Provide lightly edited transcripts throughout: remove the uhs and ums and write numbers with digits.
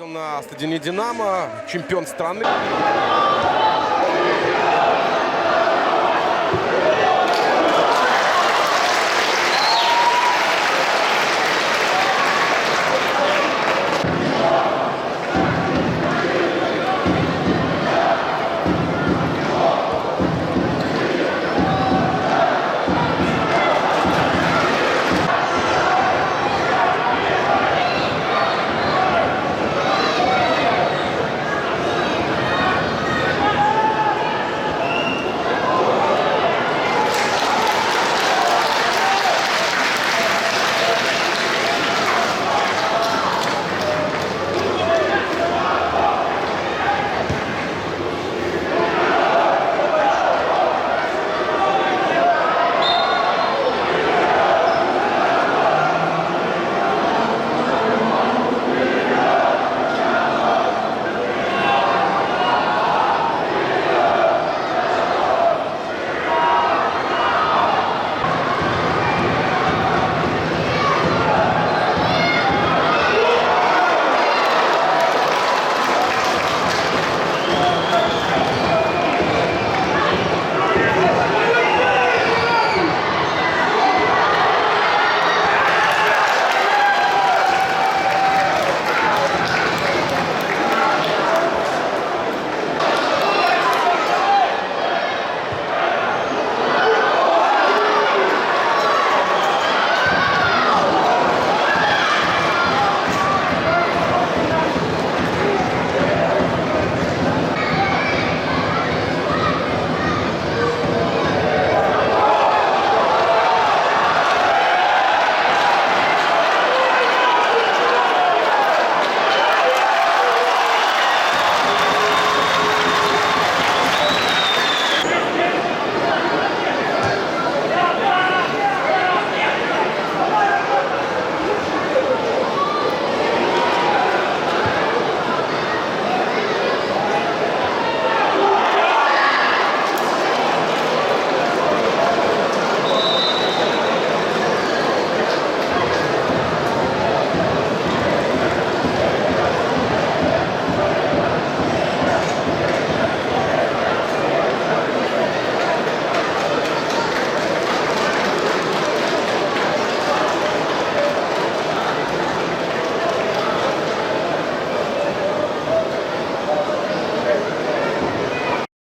На стадионе «Динамо» чемпион страны.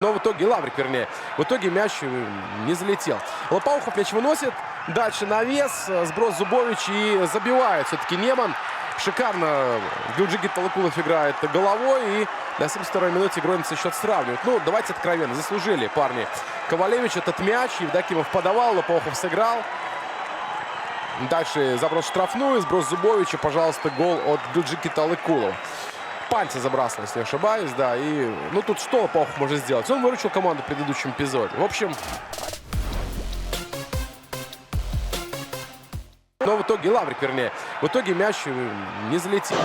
Но в итоге, Лаврик, вернее, в итоге мяч не залетел. Лопоухов мяч выносит. Дальше навес, сброс Зубович и забивает все-таки Неман. Шикарно Гюльджигит Талыкулов играет головой. И на 72-й минуте Громица счет сравнивает. Ну, давайте откровенно, заслужили парни. Ковалевич этот мяч. Евдокимов подавал, Лопоухов сыграл. Дальше заброс в штрафную, сброс Зубовича. Пожалуйста, гол от Гюльджигита Талыкулова. Пальцы забрасывал, если не ошибаюсь, да. И, ну, тут что Лопоухов может сделать? Он выручил команду в предыдущем эпизоде. В общем... Но в итоге, Лаврик, вернее, в итоге мяч не залетел.